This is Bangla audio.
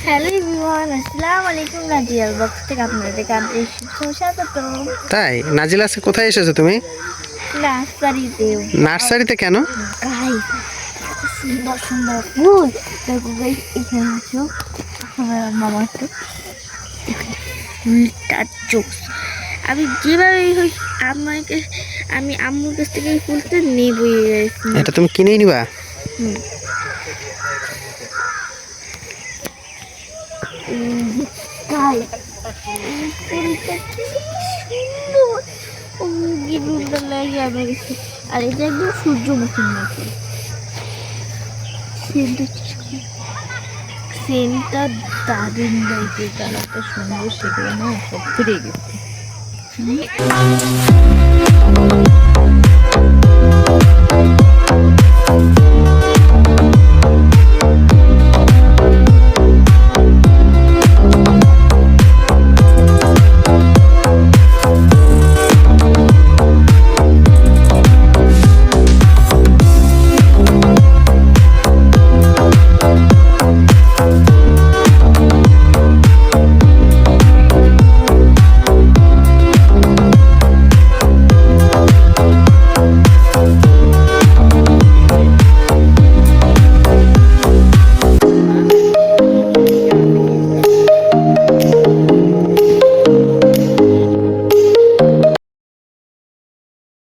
হ্যালো এভরিওয়ান, আসসালামু আলাইকুম। নাজিয়াল বক্স থেকে আপনাদেরকে আন্তরিক স্বাগত। তাই নাজিলা আজকে কোথায় এসেছো তুমি? নার্সারিতে। নার্সারিতে কেন? গাইস, সুন্দর সুন্দর ফুল দেখো গাইস। এখানে আছো আমার মামা তো ফুলটা জোস। আমি যেভাবে হোক আমাকে আমি আম্মুর কাছ থেকে এই ফুলটা নেবই গাইস। এটা তুমি কিনেই নিবা? গাইস, এই ফুলটা কি সুন্দর, কি সুন্দর লাগে আমার কাছে। আর এটা একদম সূর্যমুখীর মতো। সেন্টটা দারুণ লাগছে, কালারটা সুন্দর, সেগুলো না সব ফিরে গেছে।